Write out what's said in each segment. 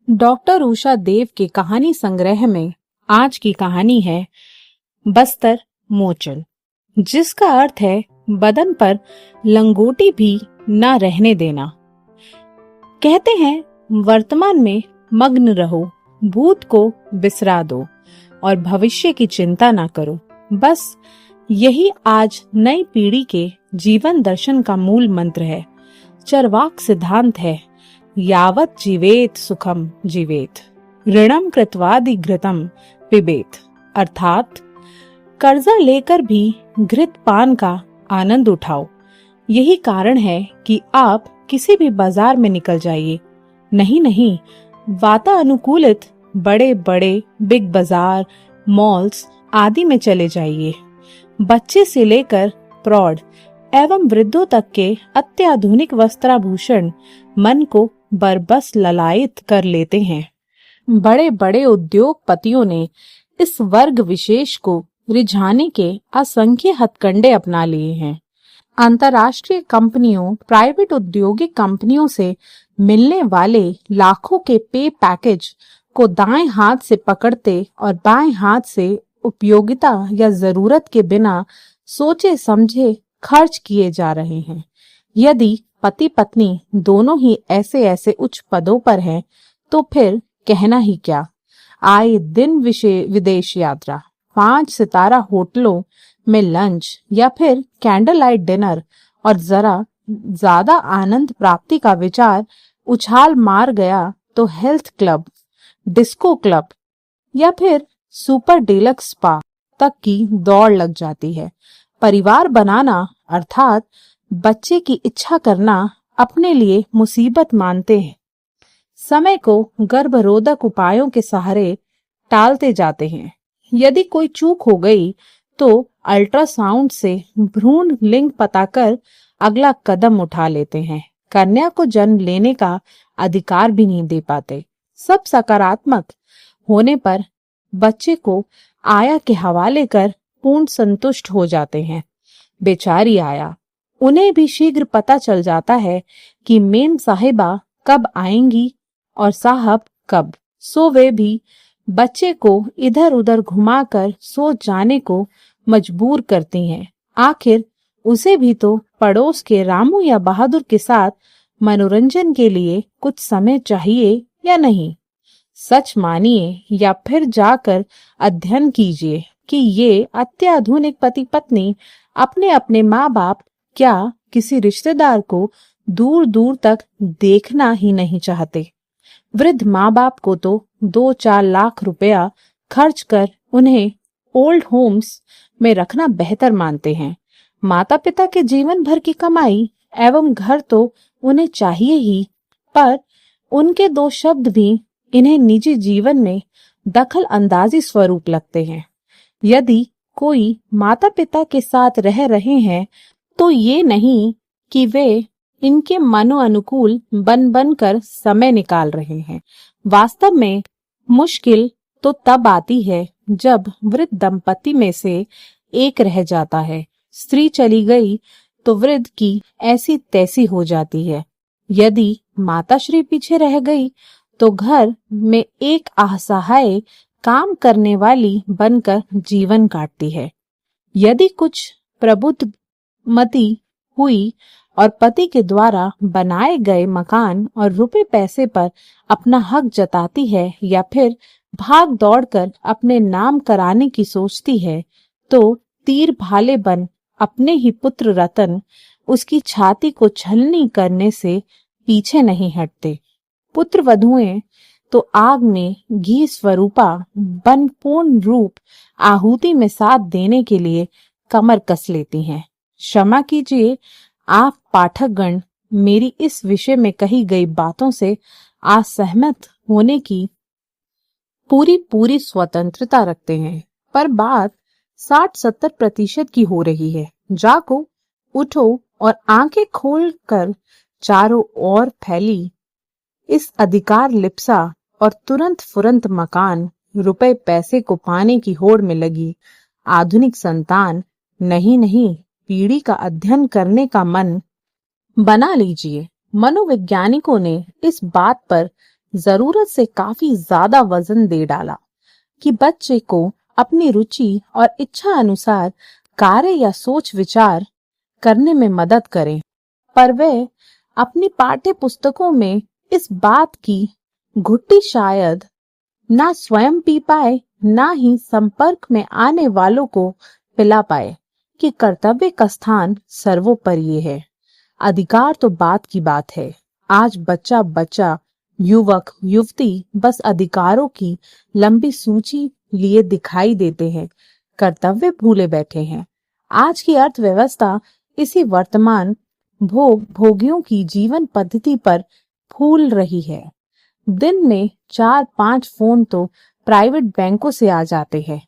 Doctor Usha देव के कहानी संग्रह में आज की कहानी है बस्तर मोचल, जिसका अर्थ है बदन पर लंगोटी भी न रहने देना। कहते हैं वर्तमान में मग्न रहो, भूत को बिसरा दो और भविष्य की चिंता ना करो। बस यही आज नई पीढ़ी के जीवन दर्शन का मूल मंत्र है। चरवाक सिद्धांत है, यावत जीवेत सुखम जीवेत, ऋणम कृत्वादिघृतम पिबेत। अर्थात कर्जा लेकर भी घृत पान का आनंद उठाओ। यही कारण है कि आप किसी भी बाजार में निकल जाइए, नहीं वातानुकूलित बड़े बड़े बिग बाजार, मॉल्स आदि में चले जाइए। बच्चे से लेकर प्रौढ़ एवं वृद्धों तक के अत्याधुनिक वस्त्राभूषण मन को बरबस ललायित कर लेते हैं। बड़े बड़े उद्योगपतियों ने इस वर्ग विशेष को रिझाने के असंख्य हथकंडे अपना लिए हैं। अंतर्राष्ट्रीय कंपनियों, प्राइवेट औद्योगिक कंपनियों से मिलने वाले लाखों के पे पैकेज को दाएं हाथ से पकड़ते और बाएं हाथ से उपयोगिता या जरूरत के बिना सोचे समझे खर्च किए जा रहे हैं। यदि पति पत्नी दोनों ही ऐसे उच्च पदों पर हैं, तो फिर कहना ही क्या। आए दिन विदेश यात्रा, 5 सितारा होटलों में लंच या फिर कैंडल लाइट डिनर और जरा ज्यादा आनंद प्राप्ति का विचार उछाल मार गया तो हेल्थ क्लब, डिस्को क्लब या फिर सुपर डीलक्स स्पा तक की दौड़ लग जाती है। परिवार बनाना अर्थात बच्चे की इच्छा करना अपने लिए मुसीबत मानते हैं। समय को गर्भरोधक उपायों के सहारे टालते जाते हैं। यदि कोई चूक हो गई तो अल्ट्रासाउंड से भ्रूण लिंग पता कर अगला कदम उठा लेते हैं। कन्या को जन्म लेने का अधिकार भी नहीं दे पाते। सब सकारात्मक होने पर बच्चे को आया के हवाले कर पूर्ण संतुष्ट हो जाते हैं। बेचारी आया, उन्हें भी शीघ्र पता चल जाता है कि मेम साहिबा कब आएंगी और साहब कब, सो वे भी बच्चे को इधर उधर घुमाकर सोच जाने को मजबूर करती हैं। आखिर उसे भी तो पड़ोस के रामू या बहादुर के साथ मनोरंजन के लिए कुछ समय चाहिए या नहीं। सच मानिए या फिर जाकर अध्ययन कीजिए कि ये अत्याधुनिक पति पत्नी अपने अपने माँ बाप क्या किसी रिश्तेदार को दूर दूर तक देखना ही नहीं चाहते। वृद्ध माँ बाप को तो 2-4 लाख रुपया खर्च कर उन्हें ओल्ड होम्स में रखना बेहतर मानते हैं। माता पिता के जीवन भर की कमाई एवं घर तो उन्हें चाहिए ही, पर उनके 2 शब्द भी इन्हें निजी जीवन में दखल अंदाजी स्वरूप लगते हैं। यदि कोई माता पिता के साथ रह रहे हैं तो ये नहीं कि वे इनके मनो अनुकूल बन कर समय निकाल रहे हैं। वास्तव में मुश्किल तो तब आती है जब वृद्ध दंपति में से एक रह जाता है। स्त्री चली गई तो वृद्ध की ऐसी तैसी हो जाती है। यदि माताश्री पीछे रह गई तो घर में एक असहाय काम करने वाली बनकर जीवन काटती है। यदि कुछ प्रबुद्धमती हुई और पति के द्वारा बनाए गए मकान और रुपए पैसे पर अपना हक जताती है या फिर भाग दौड़कर अपने नाम कराने की सोचती है, तो तीर भाले बन अपने ही पुत्र रतन उसकी छाती को छलनी करने से पीछे नहीं हटते। पुत्र वधुएं तो आग में घी स्वरूपा बन पूर्ण रूप आहुति में साथ देने के लिए कमर कस लेती हैं। क्षमा कीजिए, आप पाठकगण मेरी इस विषय में कही गई बातों से असहमत होने की पूरी स्वतंत्रता रखते हैं, पर बात 60-70% की हो रही है। जागो, उठो और आंखें खोलकर चारों ओर फैली इस अधिकार लिप्सा और तुरंत फुरंत मकान, रुपए पैसे को पाने की होड़ में लगी आधुनिक संतान नहीं पीढ़ी का अध्ययन करने का मन बना लीजिए। मनोवैज्ञानिकों ने इस बात पर जरूरत से काफी ज्यादा वजन दे डाला कि बच्चे को अपनी रुचि और इच्छा अनुसार कार्य या सोच विचार करने में मदद करें। पर वे अपनी पाठ्य पुस्तकों में इस बात की घुट्टी शायद ना स्वयं पी पाए, ना ही संपर्क में आने वालों को पिला पाए कि कर्तव्य का स्थान सर्वोपरि है। अधिकार तो बात की बात है। आज बच्चा बच्चा, युवक युवती बस अधिकारों की लंबी सूची लिए दिखाई देते हैं, कर्तव्य भूले बैठे हैं। आज की अर्थव्यवस्था इसी वर्तमान भोगियों की जीवन पद्धति पर फूल रही है। दिन में 4-5 फोन तो प्राइवेट बैंकों से आ जाते हैं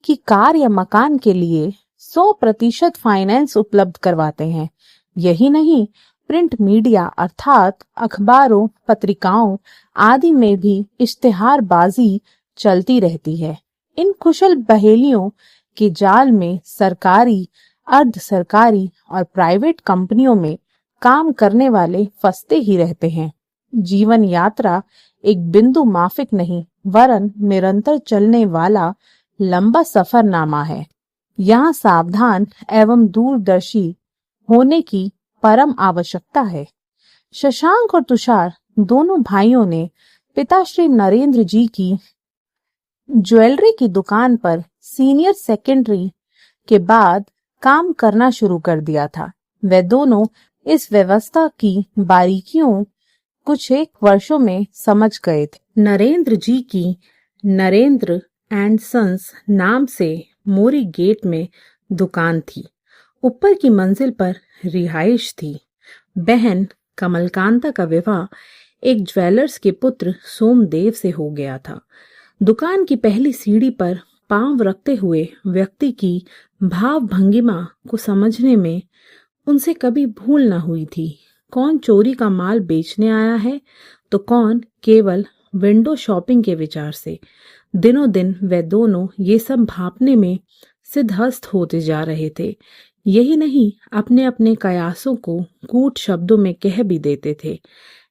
कि कार या मकान के लिए 100% फाइनेंस उपलब्ध करवाते हैं। यही नहीं, प्रिंट मीडिया अर्थात अखबारों, पत्रिकाओं आदि में भी इश्तिहारबाजी चलती रहती है। इन कुशल बहेलियों के जाल में सरकारी, अर्ध सरकारी और प्राइवेट कंपनियों में काम करने वाले फंसते ही रहते हैं। जीवन यात्रा एक बिंदु माफिक नहीं, वरन निरंतर चलने वाला लंबा सफरनामा है। यहाँ सावधान एवं दूरदर्शी होने की परम आवश्यकता है। शशांक और तुषार दोनों भाइयों ने पिता श्री नरेंद्र जी की ज्वेलरी की दुकान पर सीनियर सेकेंडरी के बाद काम करना शुरू कर दिया था। वे दोनों इस व्यवस्था की बारीकियों कुछ एक वर्षों में समझ गए थे। नरेंद्र जी की नरेंद्र एंड सन्स नाम से मोरी गेट में दुकान थी। ऊपर की मंजिल पर रिहाइश थी। बहन कमलकांता का विवाह एक ज्वेलर्स के पुत्र सोमदेव से हो गया था। दुकान की पहली सीढ़ी पर पांव रखते हुए व्यक्ति की भाव भंगिमा को समझने में उनसे कभी भूल न हुई थी। कौन चोरी का माल बेचने आया है तो कौन केवल विंडो शॉपिंग के विचार से। दिनों दिन वे दोनों ये सब भांपने में सिद्धहस्त होते जा रहे थे। यही नहीं, अपने अपने कयासों को कूट शब्दों में कह भी देते थे।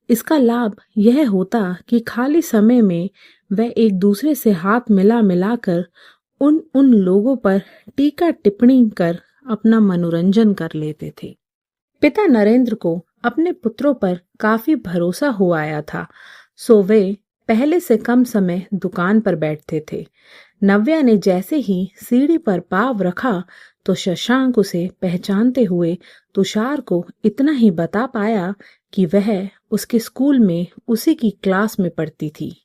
इसका लाभ यह होता कि खाली समय में वह एक दूसरे से हाथ मिला मिलाकर उन लोगों पर टीका टिप्पणी कर अपना मनोरंजन कर लेते थे। पिता नरेंद्र को अपने पुत्रों पर काफी भरोसा हो आया था, सो वे पहले से कम समय दुकान पर बैठते थे। नव्या ने जैसे ही सीढ़ी पर पांव रखा तो शशांक उसे पहचानते हुए तुषार को इतना ही बता पाया कि वह उसके स्कूल में उसी की क्लास में पढ़ती थी।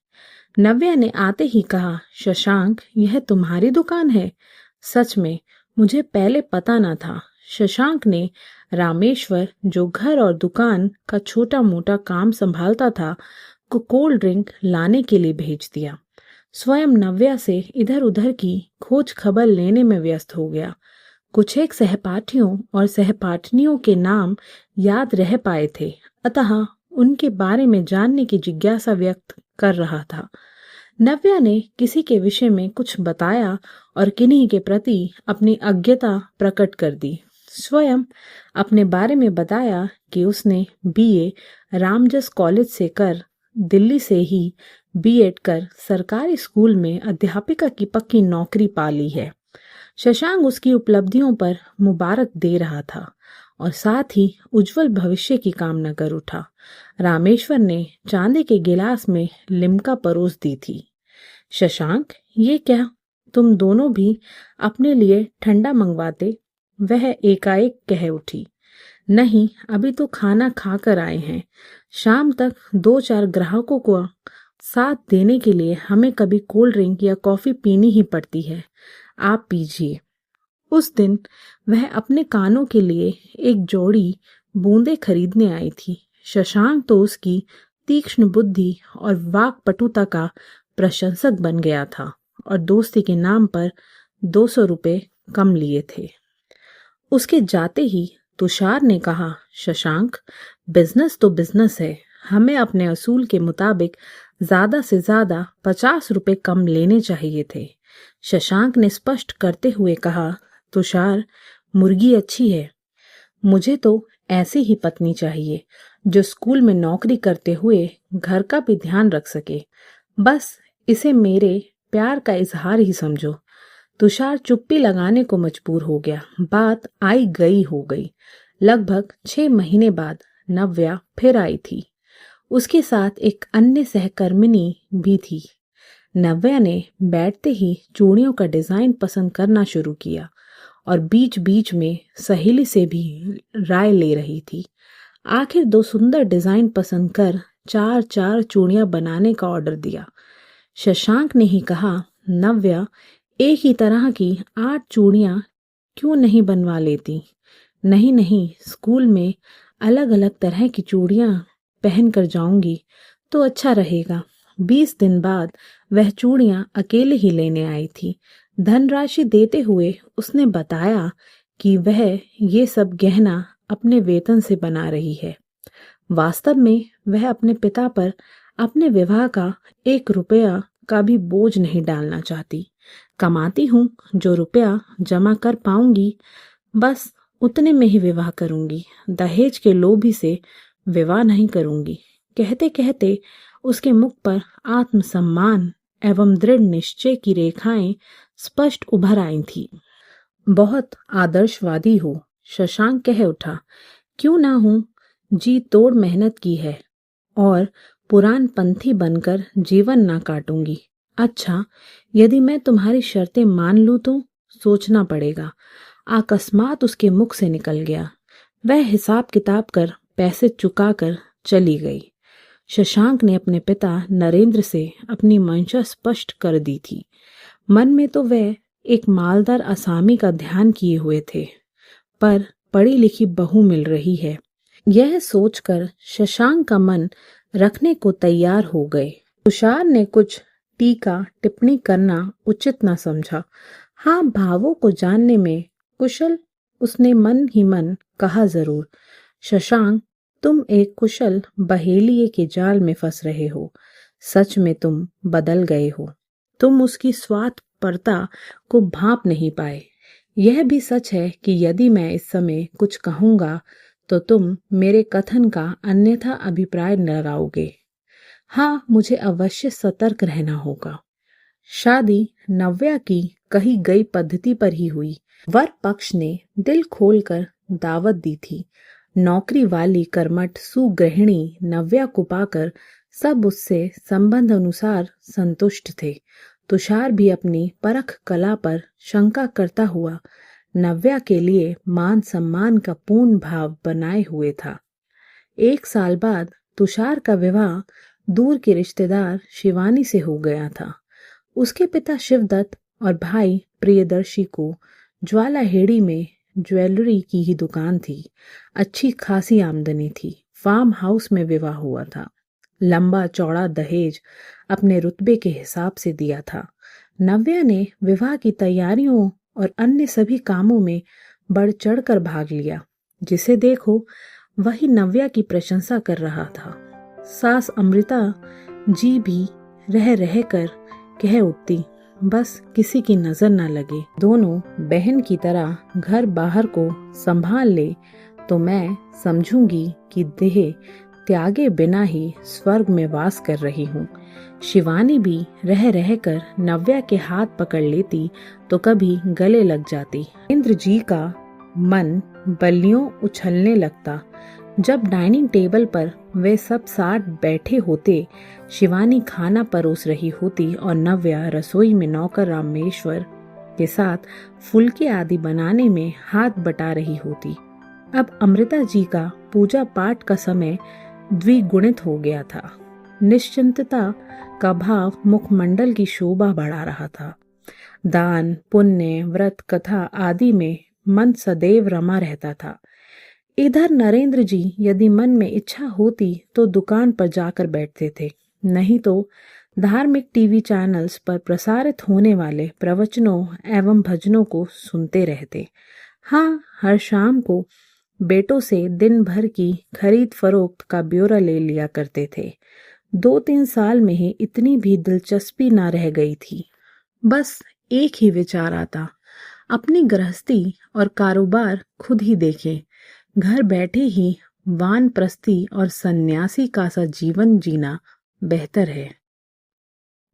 नव्या ने आते ही कहा, शशांक, यह तुम्हारी दुकान है? सच में मुझे पहले पता न था। शशांक ने रामेश्वर, जो घर और दुकान का छोटा मोटा काम संभालता था, को कोल्ड ड्रिंक लाने के लिए भेज दिया। स्वयं नव्या से इधर उधर की खोज खबर लेने में व्यस्त हो गया। कुछ एक सहपाठियों और सहपाठिनियों के नाम याद रह पाए थे, अतः उनके बारे में जानने की जिज्ञासा व्यक्त कर रहा था। नव्या ने किसी के विषय में कुछ बताया और किन्हीं के प्रति अपनी अज्ञता प्रकट कर दी। स्वयं अपने बारे में बताया कि उसने बीए रामजस कॉलेज से कर दिल्ली से ही बीएड कर सरकारी स्कूल में अध्यापिका की पक्की नौकरी पा ली है। शशांक उसकी उपलब्धियों पर मुबारक दे रहा था और साथ ही उज्जवल भविष्य की कामना कर उठा। रामेश्वर ने चांदी के गिलास में लिम्का परोस दी थी। शशांक, ये क्या, तुम दोनों भी अपने लिए ठंडा मंगवाते? वह एकाएक कह उठी। नहीं, अभी तो खाना खाकर आए हैं। शाम तक 2-4 ग्राहकों को साथ देने के लिए हमें कभी कोल्ड ड्रिंक या कॉफी पीनी ही पड़ती है। आप पीजिए। उस दिन वह अपने कानों के लिए एक जोड़ी बूंदे खरीदने आई थी। शशांक तो उसकी तीक्ष्ण बुद्धि और वाक्पटुता का प्रशंसक बन गया था और दोस्ती के नाम पर 200 रुपए कम लिए थे। उसके जाते ही तुषार ने कहा, शशांक, बिजनेस तो बिजनेस है, हमें अपने असूल के मुताबिक ज्यादा से ज्यादा 50 रुपए कम लेने चाहिए थे। शशांक ने स्पष्ट करते हुए कहा, तुषार, मुर्गी अच्छी है, मुझे तो ऐसी ही पत्नी चाहिए जो स्कूल में नौकरी करते हुए घर का भी ध्यान रख सके। बस इसे मेरे प्यार का इजहार ही समझो। तुषार चुप्पी लगाने को मजबूर हो गया। बात आई गई हो गई। लगभग 6 महीने बाद नव्या फिर आई थी। उसके साथ एक अन्य सहकर्मिनी भी थी। नव्या ने बैठते ही चूड़ियों का डिजाइन पसंद करना शुरू किया और बीच बीच में सहेली से भी राय ले रही थी। आखिर 2 सुंदर डिजाइन पसंद कर 4 चूड़ियां बनाने का ऑर्डर दिया। शशांक ने ही कहा, नव्या एक ही तरह की 8 चूड़ियां क्यों नहीं बनवा लेती? नहीं, स्कूल में अलग अलग तरह की चूड़ियां पहन कर जाऊंगी तो अच्छा रहेगा। 20 दिन बाद वह चूड़ियां अकेले ही लेने आई थी। धनराशि देते हुए उसने बताया कि वह ये सब गहना अपने वेतन से बना रही है। वास्तव में वह अपने पिता पर अपने विवाह का 1 रुपया का भी बोझ नहीं डालना चाहती। कमाती हूँ, जो रुपया जमा कर पाऊंगी बस उतने में ही विवाह करूंगी। दहेज के लोभी से विवाह नहीं करूंगी। कहते कहते उसके मुख पर आत्मसम्मान एवं दृढ़ निश्चय की रेखाएं स्पष्ट उभर आई थी। बहुत आदर्शवादी हो, शशांक कह उठा। क्यों ना हूं, जी तोड़ मेहनत की है और पुरान पंथी बनकर जीवन ना काटूंगी। अच्छा, यदि मैं तुम्हारी शर्तें मान लूं तो? सोचना पड़ेगा। अकस्मात उसके मुख से निकल गया। वह हिसाब किताब कर पैसे चुकाकर चली गई। शशांक ने अपने पिता नरेंद्र से अपनी मंशा स्पष्ट कर दी थी। मन में तो वह एक मालदार असामी का ध्यान किए हुए थे, पर पढ़ी लिखी बहू मिल रही है, यह सोचकर शशांक का मन रखने को तैयार हो गए। तुषार ने कुछ टीका टिप्पणी करना उचित न समझा। हाँ, भावों को जानने में कुशल, उसने मन ही मन कहा जरूर। शशांक, तुम एक कुशल बहेलिये के जाल में फंस रहे हो। सच में तुम बदल गए हो। तुम उसकी स्वार्थपरता को भांप नहीं पाए। यह भी सच है कि यदि मैं इस समय कुछ कहूंगा तो तुम मेरे कथन का अन्यथा अभिप्राय लगाओगे। हाँ, मुझे अवश्य सतर्क रहना होगा। शादी नव्या की कही गई पद्धति पर ही हुई। वर पक्ष ने दिल खोलकर दावत दी थी। नौकरी वाली कर्मठ सुगृहिणी नव्या को पाकर सब उससे संबंध अनुसार संतुष्ट थे। तुषार भी अपनी परख कला पर शंका करता हुआ नव्या के लिए मान सम्मान का पूर्ण भाव बनाए हुए था। 1 साल बाद तुषार का विवाह दूर के रिश्तेदार शिवानी से हो गया था। उसके पिता शिवदत्त और भाई प्रियदर्शी को ज्वालाहेड़ी में ज्वेलरी की ही दुकान थी। अच्छी खासी आमदनी थी। फार्म हाउस में विवाह हुआ था। लंबा चौड़ा दहेज अपने रुतबे के हिसाब से दिया था। नव्या ने विवाह की तैयारियों और अन्य सभी कामों में बढ़ चढ़कर भाग लिया। जिसे देखो वही नव्या की प्रशंसा कर रहा था। सास अमृता जी भी रह रह कर कह उठती, बस किसी की नजर न लगे, दोनों बहन की तरह घर बाहर को संभाल ले तो मैं समझूंगी कि देह त्यागे बिना ही स्वर्ग में वास कर रही हूँ। शिवानी भी रह रह कर नव्या के हाथ पकड़ लेती तो कभी गले लग जाती। इंद्र जी का मन बल्लियों उछलने लगता। जब डाइनिंग टेबल पर वे सब साथ बैठे होते, शिवानी खाना परोस रही होती और नव्या रसोई में नौकर रामेश्वर के साथ फुलके आदि बनाने में हाथ बटा रही होती। अब अमृता जी का पूजा पाठ का समय द्विगुणित हो गया था। निश्चिंतता का भाव मुखमंडल की शोभा बढ़ा रहा था। दान पुण्य व्रत कथा आदि में मन सदैव रमा रहता था। इधर नरेंद्र जी यदि मन में इच्छा होती तो दुकान पर जाकर बैठते थे, नहीं तो धार्मिक टीवी चैनल्स पर प्रसारित होने वाले प्रवचनों एवं भजनों को सुनते रहते। हाँ, हर शाम को बेटों से दिन भर की खरीद फरोख्त का ब्यौरा ले लिया करते थे। 2-3 साल में ही इतनी भी दिलचस्पी ना रह गई थी। बस एक ही विचार आता, अपनी गृहस्थी और कारोबार खुद ही देखें। घर बैठे ही वानप्रस्थी और सन्यासी का सा जीवन जीना बेहतर है।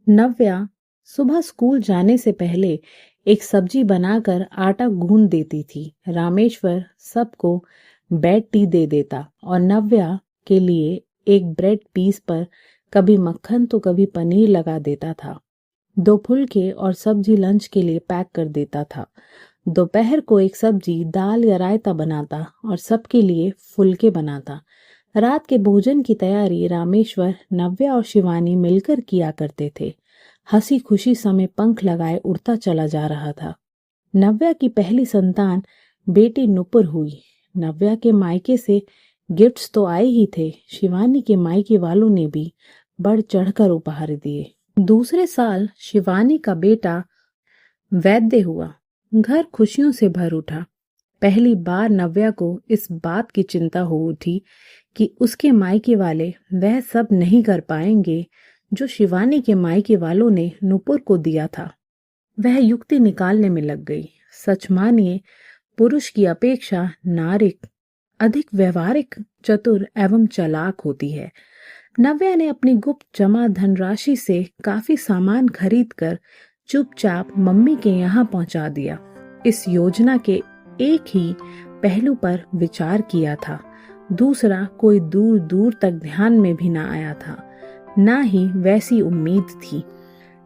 नव्या सुबह स्कूल जाने से पहले एक सब्जी बनाकर आटा गूंद देती थी। रामेश्वर सबको बेड टी दे देता और नव्या के लिए एक ब्रेड पीस पर कभी मक्खन तो कभी पनीर लगा देता था। 2 फुलके और सब्जी लंच के लिए पैक कर देता था। दोपहर को एक सब्जी, दाल या रायता बनाता और सबके लिए फुलके बनाता। रात के भोजन की तैयारी रामेश्वर, नव्या और शिवानी मिलकर किया करते थे। हंसी खुशी समय पंख लगाए उड़ता चला जा रहा था। नव्या की पहली संतान बेटी नुपुर हुई। नव्या के मायके से गिफ्ट्स तो आए ही थे, शिवानी के मायके वालों ने भी बढ़ चढ़कर उपहार दिए। दूसरे साल शिवानी का बेटा वैद्य हुआ। घर खुशियों से भर उठा। पहली बार नव्या को इस बात की चिंता हो उठी कि उसके मायके वाले वह सब नहीं कर पाएंगे जो शिवानी के मायके वालों ने नुपुर को दिया था। वह युक्ति निकालने में लग गई। सच मानिए, पुरुष की अपेक्षा नारी अधिक व्यवहारिक, चतुर एवं चालाक होती है। नव्या ने अपनी गुप्त जमा धनराशि से काफी सामान खरीदकर चुपचाप मम्मी के यहाँ पहुंचा दिया। इस योजना के एक ही पहलू पर विचार किया था, दूसरा कोई दूर दूर तक ध्यान में भी ना आया था, ना ही वैसी उम्मीद थी।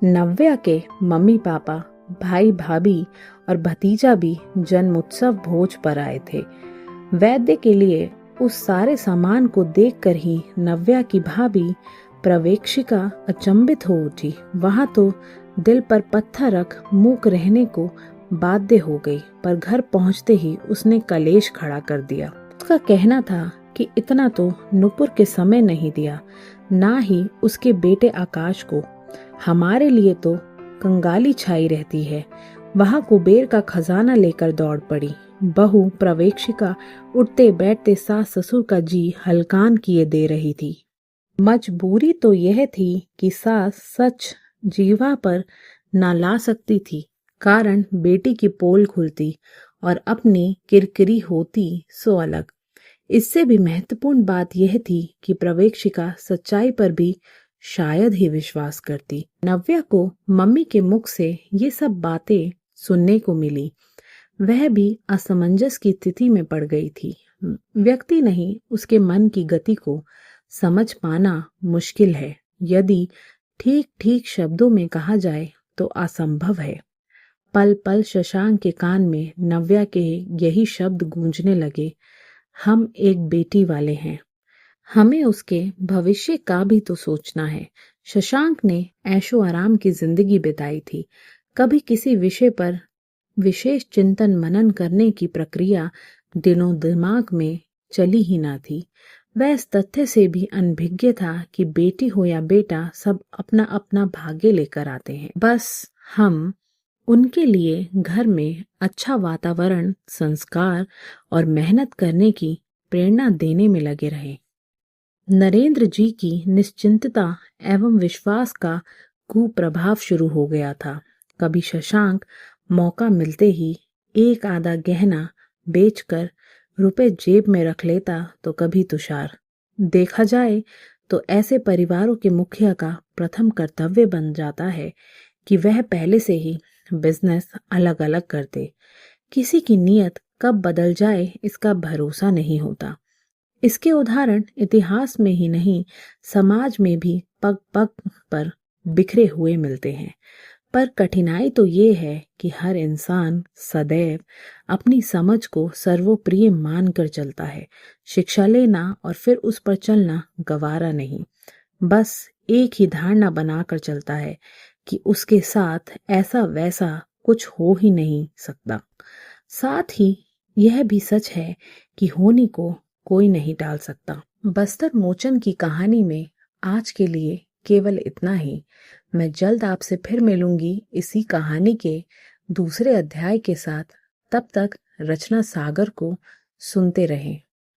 नव्या के मम्मी पापा, भाई भाभी और भतीजा भी जन्मोत्सव भोज पर आए थे। वैद्य के लिए उस सारे सामान को देखकर ही नव्या की भाभी प्रवेक्षिका अचंभित हो उठी। वहां तो दिल पर पत्थर रख मूक रहने को बाध्य हो गई, पर घर पहुंचते ही उसने कलेश खड़ा कर दिया। उसका कहना था कि इतना तो नुपुर के समय नहीं दिया, ना ही उसके बेटे आकाश को। हमारे लिए तो कंगाली छाई रहती है। वहां कुबेर का खजाना लेकर दौड़ पड़ी। बहू प्रवेक्षिका उठते बैठते सास ससुर का जी हलकान किए दे रही थी। मजबूरी तो यह थी कि सास सच जीवा पर ना ला सकती थी, कारण बेटी की पोल खुलती और अपनी किरकिरी होती सो अलग। इससे भी महत्वपूर्ण बात यह थी कि प्रवेक्षिका सच्चाई पर भी शायद ही विश्वास करती। नव्या को मम्मी के मुख से ये सब बातें सुनने को मिली। वह भी असमंजस की स्थिति में पड़ गई थी। व्यक्ति नहीं, उसके मन की गति को समझ पाना मुश्किल है। यदि ठीक ठीक शब्दों में कहा जाए तो असंभव है। पल पल शशांक के कान में नव्या के यही शब्द गूंजने लगे, हम एक बेटी वाले हैं, हमें उसके भविष्य का भी तो सोचना है। शशांक ने ऐशो आराम की जिंदगी बिताई थी। कभी किसी विषय पर विशेष चिंतन मनन करने की प्रक्रिया दिनों दिमाग में चली ही ना थी। वह इस तथ्य से भी अनभिज्ञ था कि बेटी हो या बेटा, सब अपना अपना भाग्य लेकर आते हैं। बस हम उनके लिए घर में अच्छा वातावरण, संस्कार और मेहनत करने की प्रेरणा देने में लगे रहे। नरेंद्र जी की निश्चिंतता एवं विश्वास का कुप्रभाव शुरू हो गया था। कभी शशांक मौका मिलते ही एक आधा गहना बेचकर रुपए जेब में रख लेता, तो कभी तुषार। देखा जाए तो ऐसे परिवारों के मुखिया का प्रथम कर्तव्य बन जाता है कि वह पहले से ही बिजनेस अलग अलग कर दे। किसी की नीयत कब बदल जाए इसका भरोसा नहीं होता। इसके उदाहरण इतिहास में ही नहीं, समाज में भी पग पग पर बिखरे हुए मिलते हैं। पर कठिनाई तो ये है कि हर इंसान सदैव अपनी समझ को सर्वोप्रिय मानकर चलता है। शिक्षा लेना और फिर उस पर चलना गवारा नहीं, बस एक ही धारणा बनाकर चलता है कि उसके साथ ऐसा वैसा कुछ हो ही नहीं सकता। साथ ही यह भी सच है कि होनी को कोई नहीं टाल सकता। बस्तर मोचन की कहानी में आज के लिए केवल इतना ही। मैं जल्द आपसे फिर मिलूंगी इसी कहानी के दूसरे अध्याय के साथ। तब तक रचना सागर को सुनते रहें।